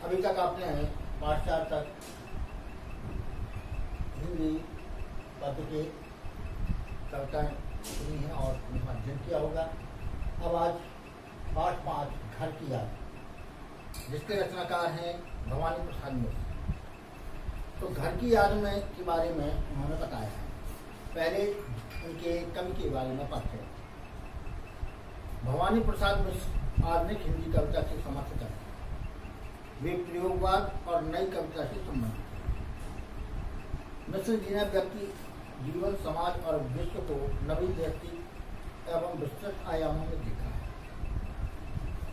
अभी तक आपने पाश्चात्य हिंदी पद के कविताएं सुनी हैं और उनका अध्ययन किया होगा। अब आज पाठ 5 घर की याद, जिसके रचनाकार हैं भवानी प्रसाद मिश्र। तो घर की याद में के बारे में उन्होंने बताया है। पहले उनके कवि के बारे में पढ़ते हैं। भवानी प्रसाद मिश्र आधुनिक हिंदी कविता के समर्थक हैं। वे प्रयोगवाद और नई कविता से संबंधित हैं। मिश्र जी ने व्यक्ति जीवन, समाज और विश्व को नवीन व्यक्ति एवं विस्तृत आयामों में देखा है।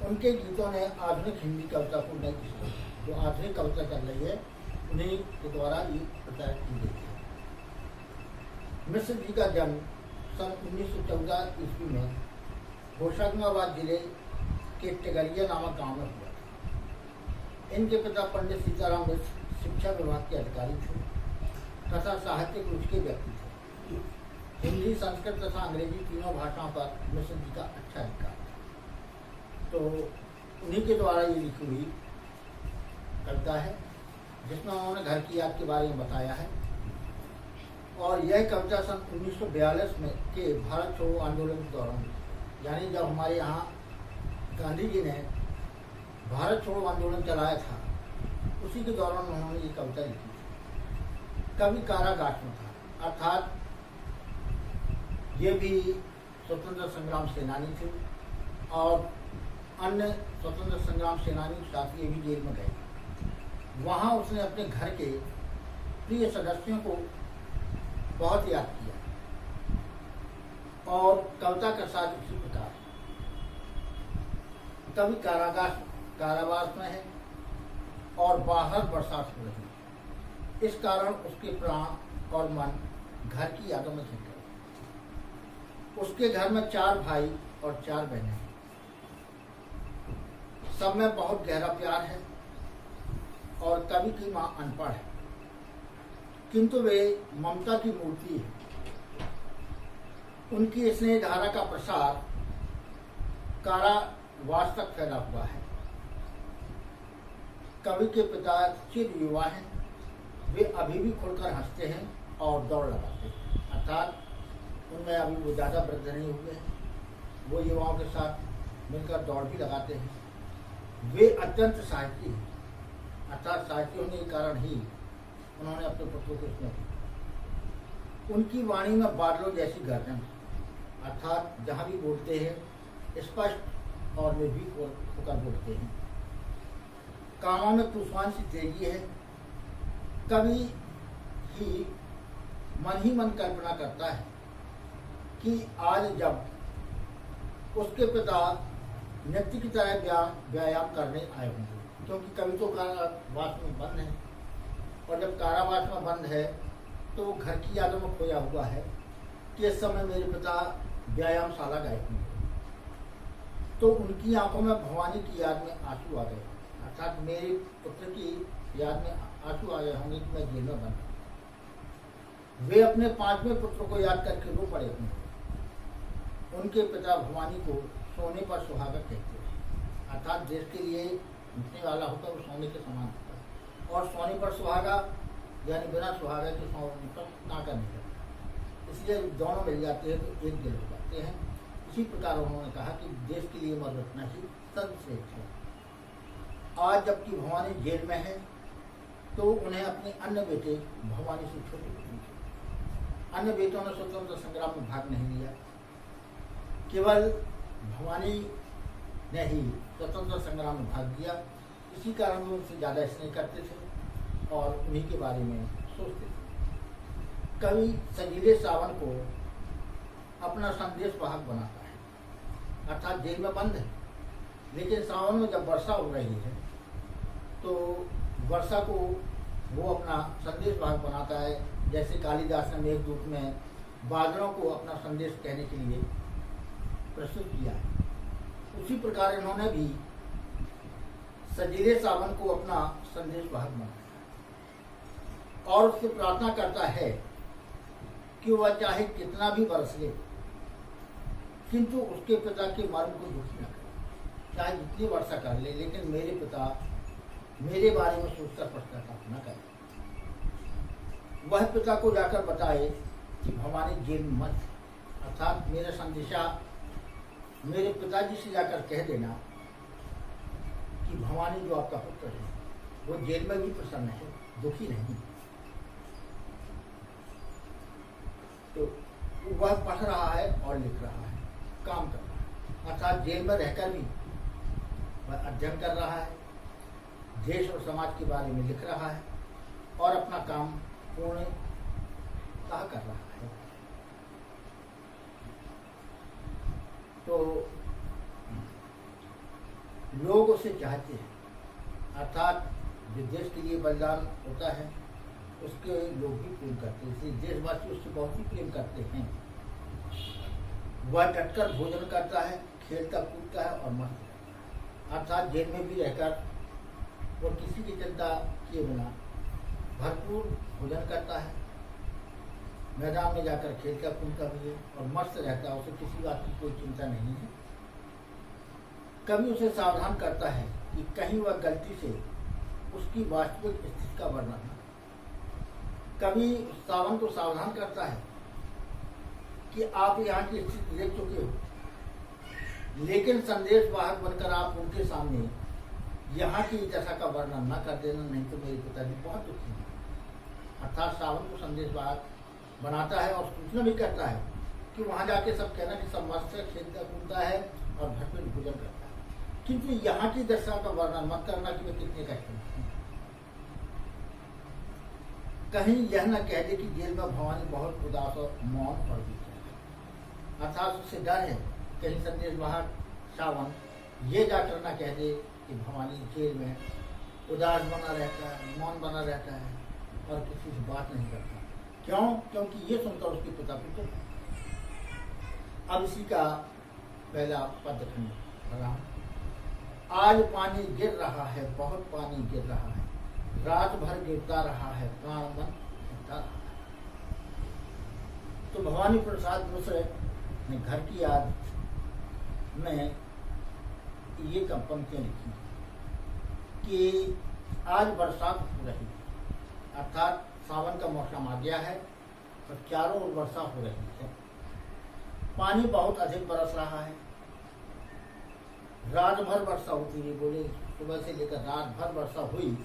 उनके गीतों ने आधुनिक हिंदी कविता को नई दिशा दी। जो आधुनिक कविता चल रही है उन्हीं के द्वारा ये प्रचारित की गई है। मिश्र जी का जन्म सन 1914 ईस्वी में होशंगाबाद जिले के टेगरिया नामक गांव में हुआ। इनके पिता पंडित सीताराम मिश्र शिक्षा विभाग के अधिकारी थे तथा साहित्यिक रुचि के व्यक्ति थे। हिंदी, संस्कृत तथा अंग्रेजी तीनों भाषाओं पर मिश्र जी का अच्छा अधिकार था। तो उन्हीं के द्वारा ये लिखी हुई कविता है, जिसमें उन्होंने घर की याद के बारे में बताया है। और यह कविता सन 1942 में के भारत छोड़ो आंदोलन के दौरान, यानी जब हमारे यहाँ गांधी जी ने भारत छोड़ो आंदोलन चलाया था, उसी के दौरान उन्होंने ये कविता लिखी थी। कवि कारागार में था, अर्थात ये भी स्वतंत्र संग्राम सेनानी थे और अन्य स्वतंत्र संग्राम सेनानी के साथ ये भी जेल में गए। वहाँ उसने अपने घर के प्रिय सदस्यों को बहुत याद किया और कविता के साथ इसी प्रकार कवि कारावास में है और बाहर बरसात हो रही है। इस कारण उसके प्राण और मन घर की यादों में घिर गए। उसके घर में 4 भाई और 4 बहनें हैं। सब में बहुत गहरा प्यार है और कवि की मां अनपढ़ है, किंतु वे ममता की मूर्ति है। उनकी स्नेह धारा का प्रसार कारावास तक फैला हुआ है। कवि के पिता चिर युवा हैं। वे अभी भी खुलकर हंसते हैं और दौड़ लगाते हैं, अर्थात उनमें अभी वो ज़्यादा वृद्ध नहीं हुए हैं। वो युवाओं के साथ मिलकर दौड़ भी लगाते हैं। वे अत्यंत साहित्य हैं, अर्थात साहित्य होने के कारण ही उन्होंने अपने पुत्रों को स्नेह दिया। उनकी वाणी में बादलों जैसी गर्जन, अर्थात जहाँ भी बोलते हैं स्पष्ट और निर्भीक होकर बोलते हैं। कामों में तूफान सी तेजी है। कवि ही मन कल्पना करता है कि आज जब उसके पिता नृत्य की तरह व्यायाम करने आए होंगे, क्योंकि कवि तो कारावास में बंद है और जब कारावास में बंद है तो घर की यादों में खोया हुआ है कि इस समय मेरे पिता व्यायामशाला गए होंगे। तो उनकी आंखों में भवानी की याद में आंसू आ गए, अर्थात मेरे पुत्र की याद में आंसू आ गए होंगे कि मैं जेल में बंद हूं। वे अपने 5वें पुत्र को याद करके रो पड़े होंगे। उनके पिता भवानी को सोने पर सुहागा कहते हैं, अर्थात देश के लिए मिटने वाला होता है वो सोने के समान होता है। और सोने पर सुहागा यानी बिना सुहागा के सोने पर टाँका नहीं करता, इसलिए दोनों मिल जाते हैं तो एक दिल हो जाते हैं। इसी प्रकार उन्होंने कहा कि देश के लिए मर रखना ही सर्वश्रेष्ठ है। आज जबकि भवानी जेल में है तो उन्हें अपने अन्य बेटे भवानी से छोटे बेटे थे। अन्य बेटों ने स्वतंत्र संग्राम में भाग नहीं लिया, केवल भवानी ने ही स्वतंत्र संग्राम में भाग लिया। इसी कारण वो उनसे ज़्यादा स्नेह करते थे और उन्हीं के बारे में सोचते थे। कवि सजीले सावन को अपना संदेश वाहक बनाता है, अर्थात जेल में बंद है, लेकिन सावन में जब वर्षा हो रही है तो वर्षा को वो अपना संदेश वाहक बनाता है। जैसे कालिदास ने मेघदूत में बादलों को अपना संदेश कहने के लिए प्रस्तुत किया है, उसी प्रकार इन्होंने भी सजीले सावन को अपना संदेश वाहक बनाया और उससे प्रार्थना करता है कि वह चाहे कितना भी बरस ले, किंतु उसके पिता के मर्म को दुखी न करे। चाहे जितनी वर्षा कर ले, लेकिन मेरे पिता मेरे बारे में सोचकर पश्चाताप न करे। वह पिता को जाकर बताए कि भवानी जेल में मत, अर्थात मेरा संदेशा मेरे पिताजी से जाकर कह देना कि भवानी जो आपका पुत्र है वो जेल में भी प्रसन्न है, दुखी नहीं। तो वह पढ़ रहा है और लिख रहा है, काम कर रहा है, अर्थात जेल में रहकर भी वह अध्ययन कर रहा है, देश और समाज के बारे में लिख रहा है और अपना काम पूर्णतः कर रहा है। तो लोग उसे चाहते हैं, अर्थात जो देश के लिए बलिदान होता है उसके लोग भी प्रेम करते हैं, इसलिए देशवासी उससे बहुत ही प्रेम करते हैं। वह डटकर भोजन करता है, खेलता कूदता है और मस्त रहता है, अर्थात जेल में भी रहकर और किसी की चिंता किए बिना भरपूर भोजन करता है, मैदान में जाकर खेलता कूदता भी है और मस्त रहता है, उसे किसी बात की कोई चिंता नहीं है। कभी उसे सावधान करता है कि कहीं वह गलती से उसकी वास्तविक स्थिति का वर्णन न, कभी सावन को सावधान करता है कि आप यहाँ की स्थिति देख चुके हो, लेकिन संदेश वाहक बनकर आप उनके सामने यहाँ की दशा का वर्णन न कर देना, नहीं तो मेरे पिताजी बहुत दुखी हैं। अर्थात सावन को संदेश वाहक बनाता है और सूचना भी करता है कि वहाँ जाके सब कहना कि सब मस्त खेलता कूदता है और भरपूर भोजन करता है, किंतु यहाँ की दशा का वर्णन मत करना कि वे कितने कष्ट में हैं। कहीं यह न कह दे कि जेल में भवानी बहुत उदास और मौन और बीत है, अर्थात उससे डर है कहीं संदेश वाहक सावन ये जाकर न कह दे कि भवानी जेल में उदास बना रहता है, मौन बना रहता है और किसी से बात नहीं करता। क्यों? क्योंकि ये सुनकर उसके पिता पुत्र। अब इसी का पहला पद खंड, आज पानी गिर रहा है, बहुत पानी गिर रहा है, रात भर गिरता रहा है, प्राण मन गिरता रहा है। तो भवानी प्रसाद मिश्र ने घर की याद में ये पंक्तियां लिखी कि आज बरसात हो रही है, अर्थात सावन का मौसम आ गया है और चारों ओर वर्षा हो रही है, पानी बहुत अधिक बरस रहा है, रात भर वर्षा होती है, बोले सुबह से लेकर रात भर वर्षा हुई।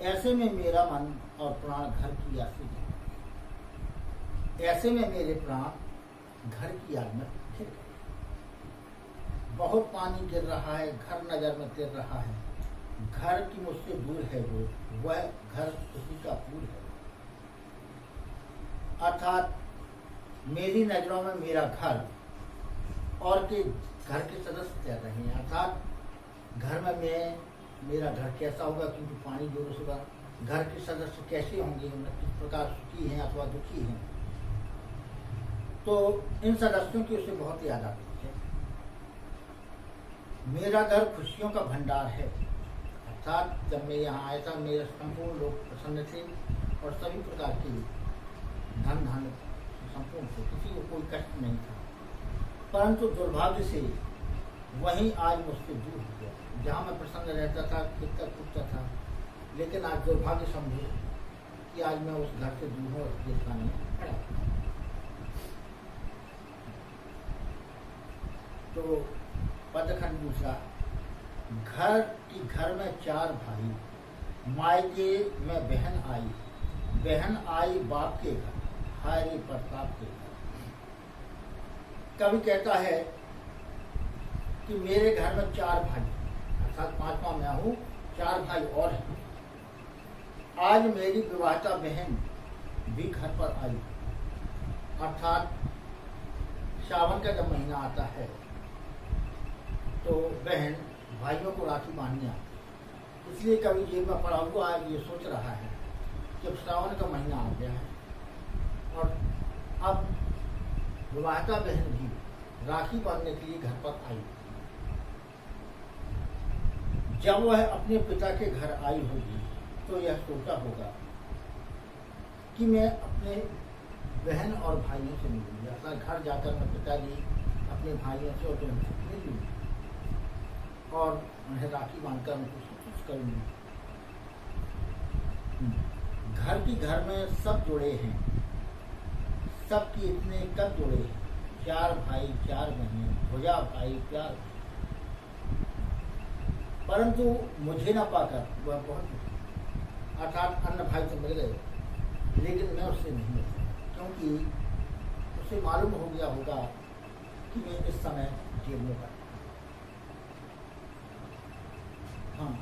ऐसे में मेरा मन और प्राण घर की याद से गए, ऐसे में मेरे प्राण घर की याद में फिर गए। बहुत पानी गिर रहा है, घर नजर में गिर रहा है, घर की मुझसे दूर है वो, वह घर उसी का पूर है, अर्थात मेरी नजरों में मेरा घर और के घर के सदस्य तैर रहे हैं, अर्थात घर में मेरा घर कैसा होगा, क्योंकि पानी जोरों से बाहर, घर के सदस्य कैसे होंगे, किस प्रकार सुखी हैं अथवा दुखी हैं, तो इन सदस्यों की उसे बहुत याद आती है। मेरा घर खुशियों का भंडार है, अर्थात जब मैं यहाँ आया था मेरे संपूर्ण लोग प्रसन्न थे और सभी प्रकार के धन धन संपूर्ण थे, किसी को कोई कष्ट नहीं था, परंतु दुर्भाग्य से वहीं आज मुझसे दूर हो गया। जहाँ मैं प्रसन्न रहता था, खेलता कूदता था, लेकिन आज दुर्भाग्य समझो कि आज मैं उस घर से दूर हूँ और देखा नहीं पड़ा। तो पदखंड दूसरा, घर में चार भाई, मायके में बहन आई बाप के घर, हाय रे प्रताप के घर। कवि कहता है कि मेरे घर में चार भाई, अर्थात पांचवा मैं हूँ, चार भाई और हैं। आज मेरी विवाहिता बहन भी घर पर आई, अर्थात सावन का जब महीना आता है तो बहन भाइयों को राखी बांधने आती, इसलिए कभी जेब में पड़ा हुआ आज ये सोच रहा है कि सावन का महीना आ गया है और अब विवाहिता बहन भी राखी बांधने के लिए घर पर आई। जब वह अपने पिता के घर आई होगी तो यह सोचा होगा कि मैं अपने बहन और भाइयों से मिलूंगी, अपना घर जाकर मैं पिताजी अपने भाइयों से और बहन से मिल लूंगी और उन्हें राखी बांधकर उनको महसूस करूंगी। घर की घर में सब जुड़े हैं, सबकी इतने कब जुड़े हैं, 4 भाई 4 बहनें, भुजा भाई प्यार भाई। परंतु मुझे न पाकर वह बहुत दुखी, अर्थात अन्य भाई तो मिल गए, लेकिन मैं उससे नहीं मिल सका, क्योंकि उसे मालूम हो गया होगा कि मैं इस समय जेल में बैठा। हाँ,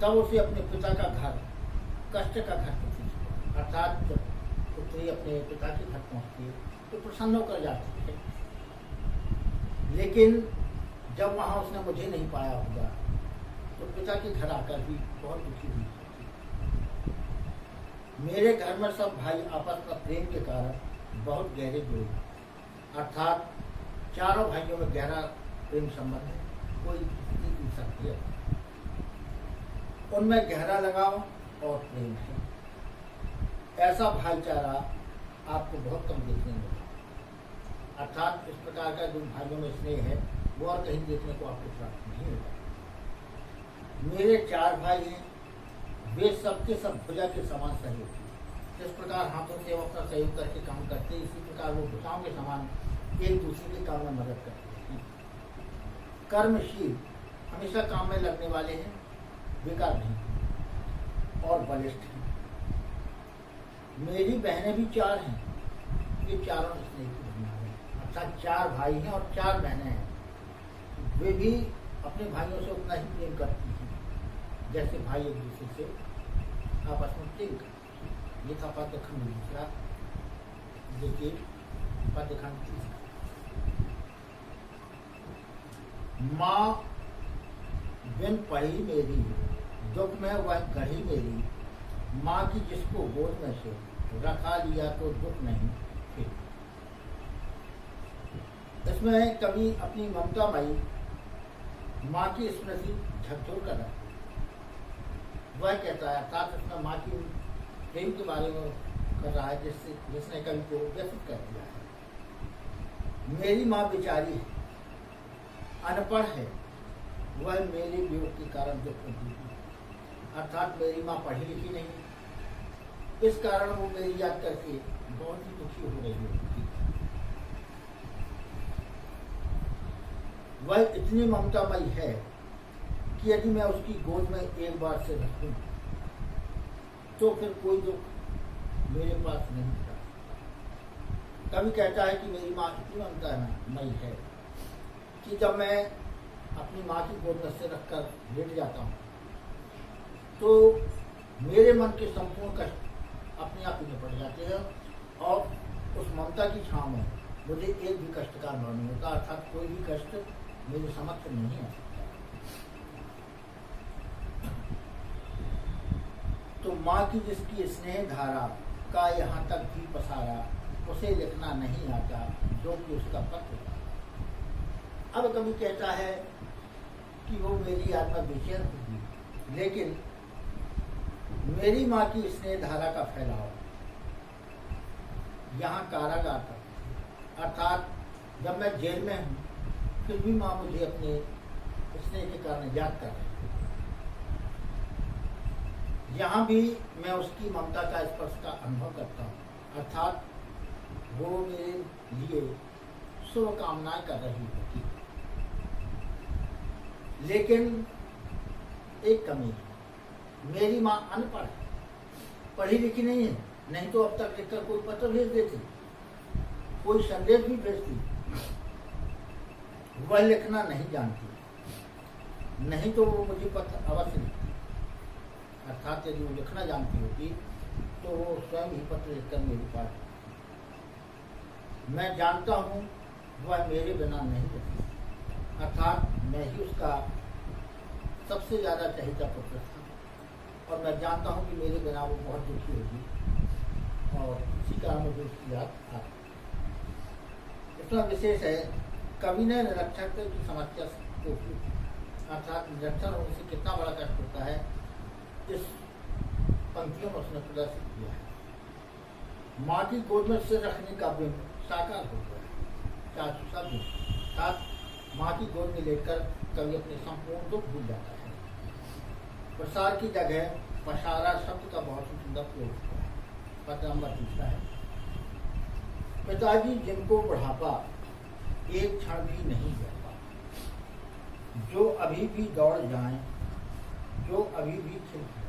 तब उसे अपने पिता का घर, कष्ट का घर प्रतीत हुआ। अर्थात जब पुत्री अपने पिता के घर पहुंचती है तो प्रसन्न होकर जाती है, लेकिन जब वहां उसने मुझे नहीं पाया होगा तो पिता के घर आकर भी बहुत दुखी हुई। मेरे घर में सब भाई आपस में प्रेम के कारण बहुत गहरे जुड़े, अर्थात चारों भाइयों में गहरा प्रेम संबंध है, कोई किसी की शक्ति है, उनमें गहरा लगाव और प्रेम है। ऐसा भाईचारा आपको बहुत कम देखने में मिलेगा, अर्थात इस प्रकार का जो भाइयों में स्नेह है वो और कहीं देखने को आपको प्राप्त नहीं होगा। मेरे 4 भाई हैं, वे सबके सब भुजा के समान सहयोगी, जिस प्रकार हाथों से अपना सहयोग करके काम करते हैं, इसी प्रकार वो भुजाओं के समान एक दूसरे के काम में मदद करते हैं। कर्मशील, हमेशा काम में लगने वाले हैं, बेकार नहीं और बलिष्ठ हैं। मेरी बहनें भी 4 हैं, ये चारों स्नेह की बहनें हैं, अर्थात 4 भाई हैं और 4 बहनें हैं। वे भी अपने भाइयों से उतना ही प्रेम करती हैं जैसे भाई एक दूसरे से आपस में प्रेम करते हैं। ये था पद्यखंड दूसरा। देखिए पद्यखंड तीसरा। माँ बिन पढ़ी मेरी, दुख में वह कढ़ी मेरी, माँ की जिसको गोद में से रखा लिया तो दुख नहीं फिर। इसमें कवि अपनी ममतामयी माँ की स्मृति झकझोर कर रहा है। वह कहता है, अर्थात इसमें माँ की प्रेम के बारे में कर रहा है, जिसने कवि को व्यथित कर दिया है। मेरी माँ बेचारी है, अनपढ़ है, वह मेरे वियोग के कारण दुख में जीती, अर्थात मेरी माँ पढ़ी लिखी नहीं, इस कारण वो मेरी याद करके बहुत ही दुखी हो रही होती। वह इतनी ममतामयी है कि यदि मैं उसकी गोद में एक बार से रखूं तो फिर कोई दुख मेरे पास नहीं था। कभी कहता है कि मेरी माँ इतनी ममतामयी है कि जब मैं अपनी माँ की गोद में से रखकर लेट जाता हूँ तो मेरे मन के संपूर्ण कष्ट अपने आप ही निपट जाते हैं और उस ममता की छांव में मुझे एक भी कष्ट का अनुभव नहीं होता, अर्थात कोई भी कष्ट मेरे समक्ष नहीं आ सकता। तो माँ की जिसकी स्नेह धारा का यहाँ तक भी पसारा, उसे लिखना नहीं आता जो कि उसका पत्र था। अब कभी कहता है कि वो मेरी आत्मा बेचैन होगी, लेकिन मेरी माँ की स्नेह धारा का फैलाव यहाँ कारागार तक, अर्थात जब मैं जेल में हूँ फिर भी माँ मुझे अपने स्नेह के कारण याद कर रही है। यहाँ भी मैं उसकी ममता का स्पर्श का अनुभव करता हूँ, अर्थात वो मेरे लिए शुभकामनाएं कर रही होती। लेकिन एक कमी है, मेरी माँ अनपढ़ है, पढ़ी लिखी नहीं है, नहीं तो अब तक लिखकर कोई पत्र भेज देती, कोई संदेश भी भेजती। वह लिखना नहीं जानती, नहीं तो वो मुझे पत्र अवश्य लिखती, अर्थात यदि वो लिखना जानती होती तो वो स्वयं ही पत्र लिखकर मेरे पास। मैं जानता हूँ वह मेरे बिना नहीं रहती, अर्थात मैं ही उसका सबसे ज़्यादा चहेता पुत्र था और मैं जानता हूँ कि मेरे बिना वो बहुत दुखी होगी और इसी कारण मुझे उसकी याद आती। इतना विशेष है, कवि ने निरक्षरता की समस्या को, अर्थात निरक्षर होने से कितना बड़ा कष्ट होता है, इस पंक्तियों में उसने प्रदर्शित किया है। माँ की गोद में सिर रखने का बिंब साकार हो गया, चाचू सा बिंब, अर्थात माँ की गोद में लेकर कवि अपने संपूर्ण दुख भूल जाता है। प्रसार की जगह पसारा शब्द का बहुत ही सुंदर प्रयोग हुआ है। पद नंबर दूसरा है, पिताजी जिनको बुढ़ापा एक क्षण भी नहीं रहता, जो अभी भी दौड़ जाएं, जो अभी भी खिलखिलाएं।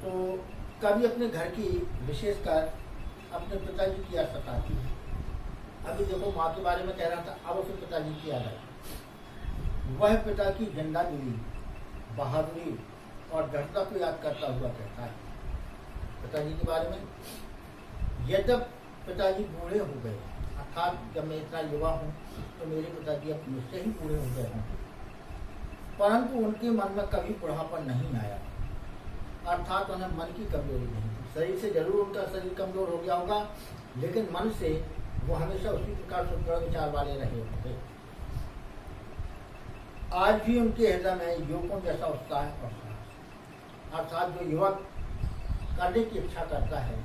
तो कभी अपने घर की विशेषकर अपने पिताजी की याद सताती है। अभी देखो माँ के बारे में कह रहा था, अब उसे पिताजी की याद आई। वह पिता की जिंदादिली, बहादुरी और दृढ़ता को याद करता हुआ कहता है पिताजी के बारे में, यद्यप पिताजी बूढ़े हो गए, अर्थात जब मैं इतना युवा हूँ तो मेरे पिताजी अब मुझसे ही बूढ़े हो गए हैं, परंतु उनके मन में कभी बुढ़ापा नहीं आया, अर्थात उन्हें मन की कमजोरी नहीं थी। शरीर से जरूर उनका शरीर कमजोर हो गया होगा, लेकिन मन से वो हमेशा उसी प्रकार से दृढ़ विचार वाले रहे होंगे। आज भी उनके हृदय में युवकों जैसा उत्साह और साहस, अर्थात जो युवक करने की इच्छा करता है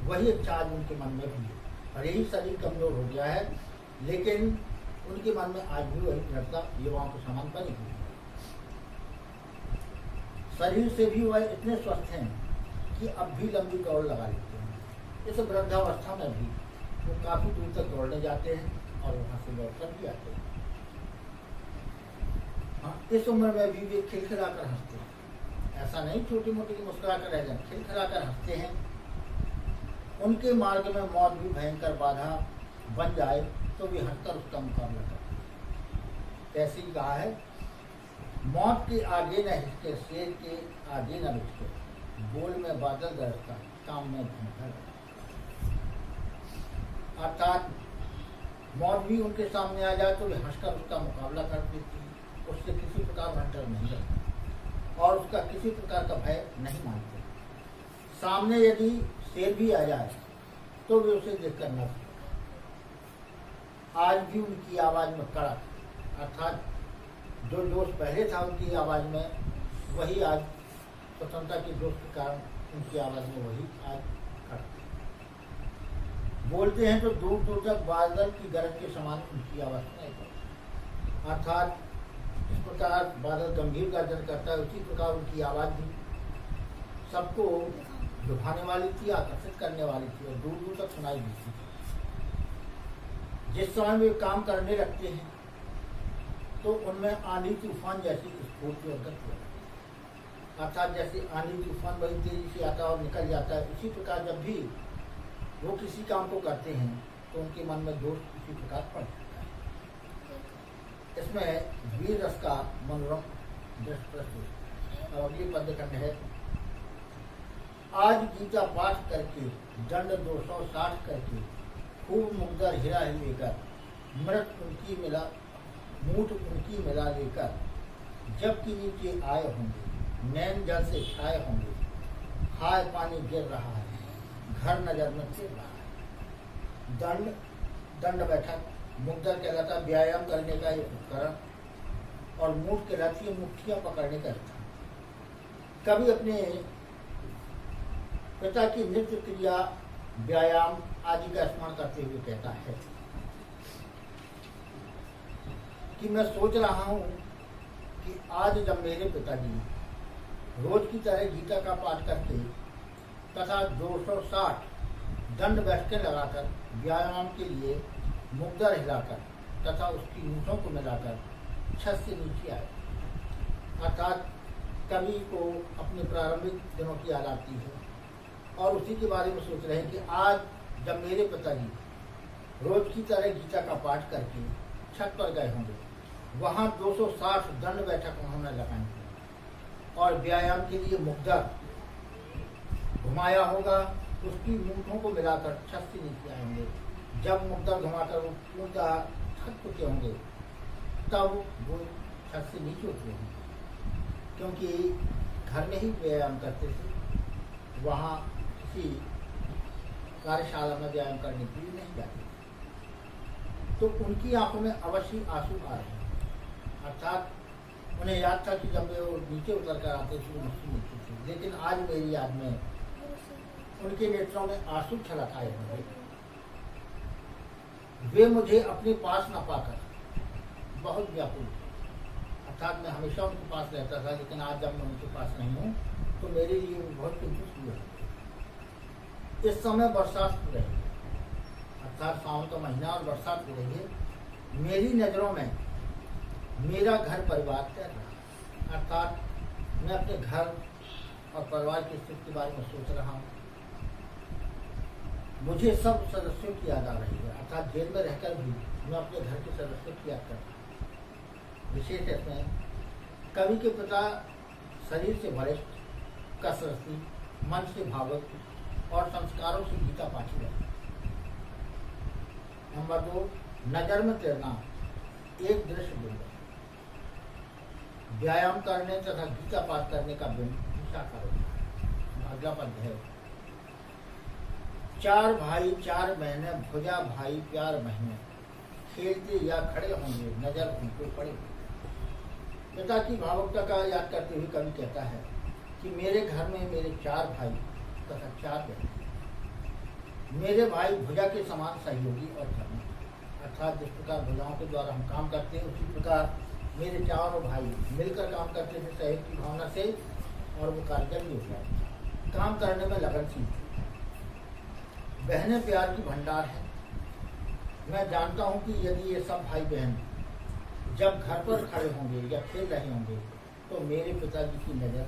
वही इच्छा आज उनके मन में भी है। और यही शरीर कमजोर हो गया है, लेकिन उनके मन में आज भी वही दृढ़ता युवाओं के समान बनी हुई है। शरीर से भी वह इतने स्वस्थ हैं कि अब भी लंबी दौड़ लगा लेते हैं। इस वृद्धावस्था में भी वो काफी दूर तक दौड़ने जाते हैं और वहां से लौट कर भी आते हैं। हाँ, इस उम्र में भी वे खिलखिला कर हंसते हैं। ऐसा नहीं छोटी मोटी मुस्कुरा कर रह जाए, खिलखिला कर हंसते हैं। उनके मार्ग में मौत भी भयंकर बाधा बन जाए तो वे हंसकर उसका मुकाबला करते हैं। कैसे ही कहा है, मौत के आगे न हिचके, शेर के आगे न बिचके, बोल में बादल गरजता, काम में भयंकर। अर्थात मौत भी उनके सामने आ जाए तो वे हंसकर उसका मुकाबला कर देती है, उससे किसी प्रकार का डर नहीं रहता और उसका किसी प्रकार का भय नहीं मानते। सामने यदि शेर भी आ जाए तो वे उसे देखकर न। आज भी उनकी आवाज में कड़क, अर्थात जो जोश पहले था उनकी आवाज में, वही आज स्वतंत्रता के जोश के कारण उनकी आवाज में वही आज कड़क। बोलते हैं तो दूर दूर तक बादल की गरज के समान उनकी आवाज सुनाई पड़ती। अर्थात इस प्रकार बादल गंभीर गर्जन करता है, उसी प्रकार उनकी आवाज भी सबको लुभाने वाली थी, आकर्षित करने वाली थी और दूर दूर तक सुनाई देती थी। जिस समय वे काम करने लगते हैं तो उनमें आंधी तूफान जैसी स्फूर्ति और गति होती है। अर्थात जैसे आंधी तूफान बड़ी तेजी से आता है और निकल जाता है, उसी प्रकार जब भी वो किसी काम को करते हैं तो उनके मन में जोश इसी प्रकार पड़ जाता है। इसमें वीर रस का मनोरम दृश्य प्रस्तुत। और अगली पद्य खंड है, आज गीता पाठ करके दंड 260 करके खूब मुग्धर हीरा लेकर, मृत उनकी मिला मूठ उनकी मिला लेकर, जबकि नीचे आए होंगे नैन जल से छाए होंगे, हाय पानी गिर रहा है, घर नजर में फिर रहा है। दंड, दंड बैठक, मुग्धर कहलाता व्यायाम करने का एक उपकरण, और मूठ कहलाती है मुट्ठियां पकड़ने का स्थान। कभी अपने पिता की नृत्य क्रिया, व्यायाम आदि का स्मरण करते हुए कहता है कि मैं सोच रहा हूं कि आज जब मेरे पिताजी रोज की तरह गीता का पाठ करके तथा 260 दंड बैठकें लगाकर व्यायाम के लिए मुग्धर हिलाकर तथा उसकी मूठों को मिलाकर छत से नीचे आए। अर्थात कवि को अपने प्रारंभिक दिनों की याद आती है और उसी के बारे में सोच रहे हैं कि आज जब मेरे पिताजी रोज की तरह गीता का पाठ करके छत पर गए होंगे, वहां 260 दंड बैठक उन्होंने लगाई और व्यायाम के लिए मुग्धर घुमाया होगा, उसकी मूठों को मिलाकर छत से नीचे आए होंगे। जब मुग्धर घुमाकर वो पूर्णतः थक चुके होंगे तब वो छत से नीचे उतरे होंगे, क्योंकि घर में ही व्यायाम करते थे, वहाँ किसी कार्यशाला में व्यायाम करने के लिए नहीं जाते। तो उनकी आंखों में अवश्य आंसू आ रहे हैं। अर्थात उन्हें याद था कि जब वे नीचे उतर कर आते थे वो मुझसे नीचे थे, लेकिन आज मेरी याद में उनके नेत्रों में आंसू छलक आए होंगे। वे मुझे अपने पास न पाकर बहुत व्याकुल थे। अर्थात मैं हमेशा उनके पास रहता था, लेकिन आज जब मैं उनके पास नहीं हूँ तो मेरे लिए बहुत कंफ्यूज हुआ है। इस समय बरसात हो रही है, अर्थात सावन का महीना और बरसात हो रही है। मेरी नज़रों में मेरा घर परिवार तैर रहा है, अर्थात मैं अपने घर और परिवार की स्थिति के बारे में सोच रहा हूँ। मुझे सब सदस्यों की याद आ रही है, अर्थात जेल में रहकर भी मैं अपने घर के सदस्यों की याद करता हूँ। विशेष इसमें कवि के पिता शरीर से वरिष्ठ, कसरती, मन से भावुक और संस्कारों से गीता पाठी है। नंबर 2, नजर में तैरना एक दृश्य बिंब, व्यायाम करने तथा गीता पाठ करने का बिंब साकार होता है। अगला पद है, 4 भाई 4 बहने, भुजा भाई प्यार बहने, खेलते या खड़े होंगे, नजर उनको पड़े। पिता की भावुकता का याद करते हुए कवि कहता है कि मेरे घर में मेरे 4 भाई तथा 4 बहनें। मेरे भाई भुजा के समान सहयोगी और धर्मी, अर्थात जिस प्रकार भुजाओं के द्वारा हम काम करते हैं उसी प्रकार मेरे 4 भाई मिलकर काम करते थे सहयोग की भावना से, और वो कार्यक्रम भी हो गया। काम करने में लगनशील थी। बहनें प्यार की भंडार है। मैं जानता हूँ कि यदि ये सब भाई बहन जब घर पर खड़े होंगे या खेल रहे होंगे तो मेरे पिताजी की नज़र,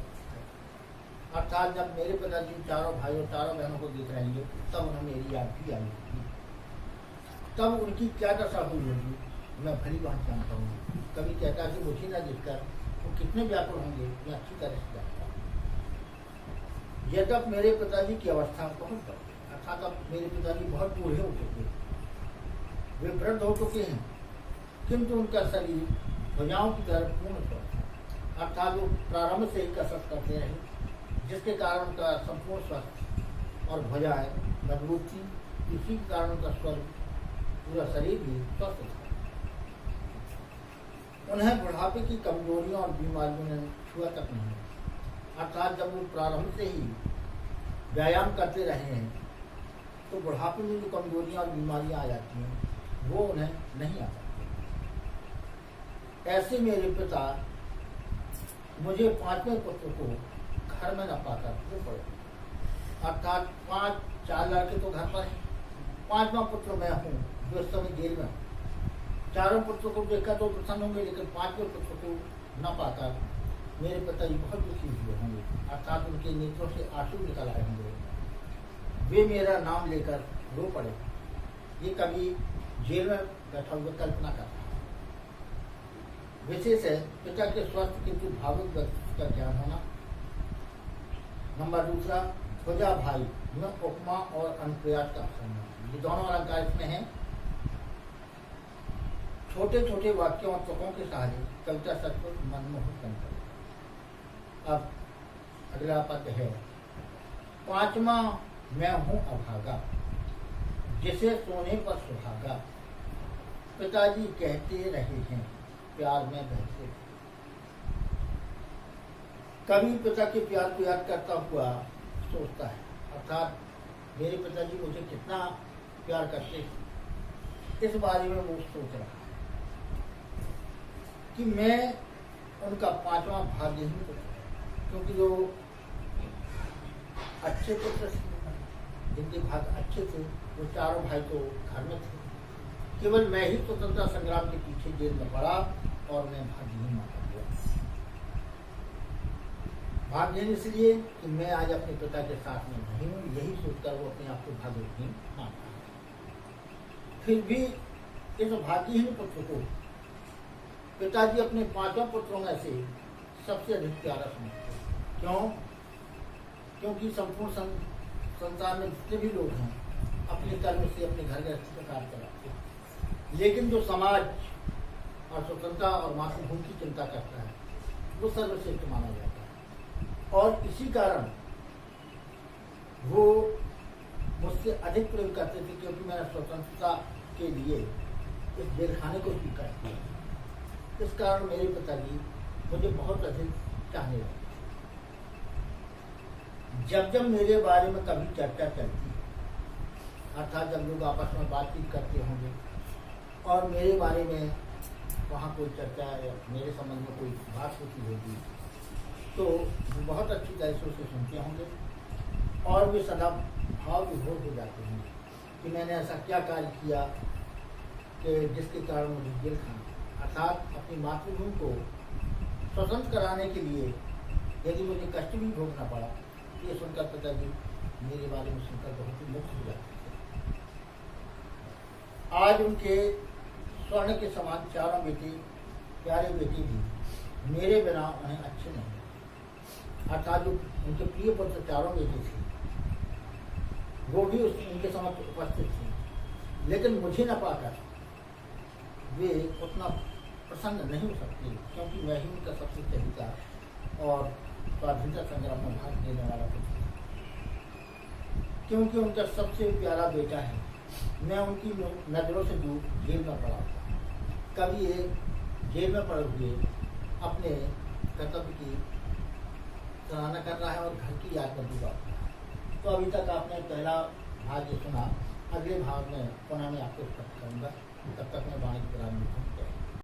अर्थात जब मेरे पिताजी 4 भाइयों 4 बहनों को देख रहे होंगे तब उन्हें मेरी याद भी आई होगी। तब उनकी क्या दशा हुई होगी मैं भली बात जानता हूँ। कभी कहता है कि मुझे न देखकर वो कितने व्याकुल होंगे मैं अच्छी तरह से जानता हूँ। यद्यप मेरे पिताजी की अवस्था बहुत बड़ी, अर्थात अब मेरे पिताजी बहुत बूढ़े हो चुके हैं, वे वृद्ध हो चुके हैं, किंतु उनका शरीर भुजाओं की तरह पूर्ण स्वस्थ है, अर्थात वो प्रारंभ से ही कसरत करते रहे, जिसके कारण उनका संपूर्ण स्वस्थ और भुजाएं मजबूत थी। इसी के कारण उनका स्वर पूरा शरीर भी स्वस्थ था। उन्हें बुढ़ापे की कमजोरियों और बीमारियों ने छुआ तक नहीं, अर्थात जब वो प्रारंभ से ही व्यायाम करते रहे हैं तो बुढ़ापे में जो कमजोरियां और बीमारियां आ जाती हैं वो उन्हें नहीं आ सकती। ऐसे मेरे पिता मुझे 5वें पुत्र को घर में न पाकर वो पड़े, अर्थात 4 लड़के तो घर पर हैं, 5वां पुत्र मैं हूँ जो इस समय जेल में हूँ। 4 पुत्रों को देखकर तो प्रसन्न होंगे, लेकिन 5वें पुत्र को न पाकर मेरे पिताजी बहुत दुखी हुए होंगे, अर्थात उनके नेत्रों से आंसू निकल आए होंगे। वे मेरा नाम लेकर रो पड़े। ये कभी जेल में बैठा हुआ कल्पना करता है। विशेष है पिता के स्वस्थ किंतु भावुक व्यक्तित्व का ज्ञान होना। नंबर 2, भुजा भाई में उपमा और अनुप्रयास का संबंध। ये दोनों अलंकार इसमें हैं। छोटे छोटे वाक्यों और तुकों के सहारे कविता सचमुच मनमोहक बन गई। अब अगला पद है, 5वां मैं हूँ अभागा, जिसे सोने पर सुहागा, पिताजी कहते रहे हैं प्यार में बहते। कभी पिता के प्यार को याद करता हुआ सोचता है, अर्थात मेरे पिताजी मुझे कितना प्यार करते हैं, इस बारे में वो सोच रहा है कि मैं उनका 5वां भाग्यहीन पुत्र हूं, क्योंकि जो अच्छे पुत्र जिनके भाग्य अच्छे थे वो 4 भाई तो घर में थे, केवल मैं ही स्वतंत्रता संग्राम के पीछे जेल में पड़ा और मैं भाग्यहीन माना गया। भाग्यहीन इसलिए कि मैं आज अपने पिता के साथ में नहीं हूँ, यही सोचकर वो अपने आप को भाग्यहीन मानता है। फिर भी इस भाग्यहीन पुत्र को पिताजी अपने 5 पुत्रों में से सबसे अधिक प्यारा समझते हैं। क्यों? क्योंकि संपूर्ण संसार में जितने भी लोग हैं अपने कर्म से अपने घर गृहस्थी का कार्य चलाते हैं, लेकिन जो समाज और स्वतंत्रता और मातृभूमि की चिंता करता है वो सर्वश्रेष्ठ माना जाता है, और इसी कारण वो मुझसे अधिक प्रेम करते थे, क्योंकि मैंने स्वतंत्रता के लिए इस जेलखाने को स्वीकार किया। इस कारण मेरे पिताजी मुझे बहुत अधिक चाहने लगे। जब जब मेरे बारे में कभी चर्चा चलती है, अर्थात जब लोग आपस में बातचीत करते होंगे और मेरे बारे में वहाँ कोई चर्चा या मेरे संबंध में कोई बात होती होगी तो वो बहुत अच्छी तरह से उसे सुनते होंगे और वे सदा भाव विभोर हो जाते हैं कि मैंने ऐसा क्या कार्य किया कि जिसके कारण मुझे जेल खाना, अर्थात अपनी मातृभूमि को स्वतंत्र कराने के लिए यदि मुझे कष्ट भी भोगना पड़ा, ये सुनकर पिताजी मेरे बारे में सुनकर बहुत ही मुक्त हो जाते थे। आज उनके स्वर्ण के समान चारों बेटे प्यारे बेटे भी मेरे बिना उन्हें अच्छे नहीं, अर्थात जो उनके प्रिय पुत्र चारों बेटे थे वो भी उनके समक्ष उपस्थित थे, लेकिन मुझे न पाकर वे उतना प्रसन्न नहीं हो सकते क्योंकि मैं ही उनका सबसे चहेता और स्वाधीनता संग्राम में भाग लेने वाला पुत्र, क्योंकि उनका सबसे प्यारा बेटा है। मैं उनकी नज़रों से दूर जेल में पड़ा था। कभी ये जेल में पड़े हुए अपने कर्तव्य की सराहना कर रहा है और घर की याद में डूबा हुआ है। तो अभी तक आपने पहला भाग ये सुना, अगले भाग में पुनः मैं आपको करूँगा। तब तक मैं वाणी विराम में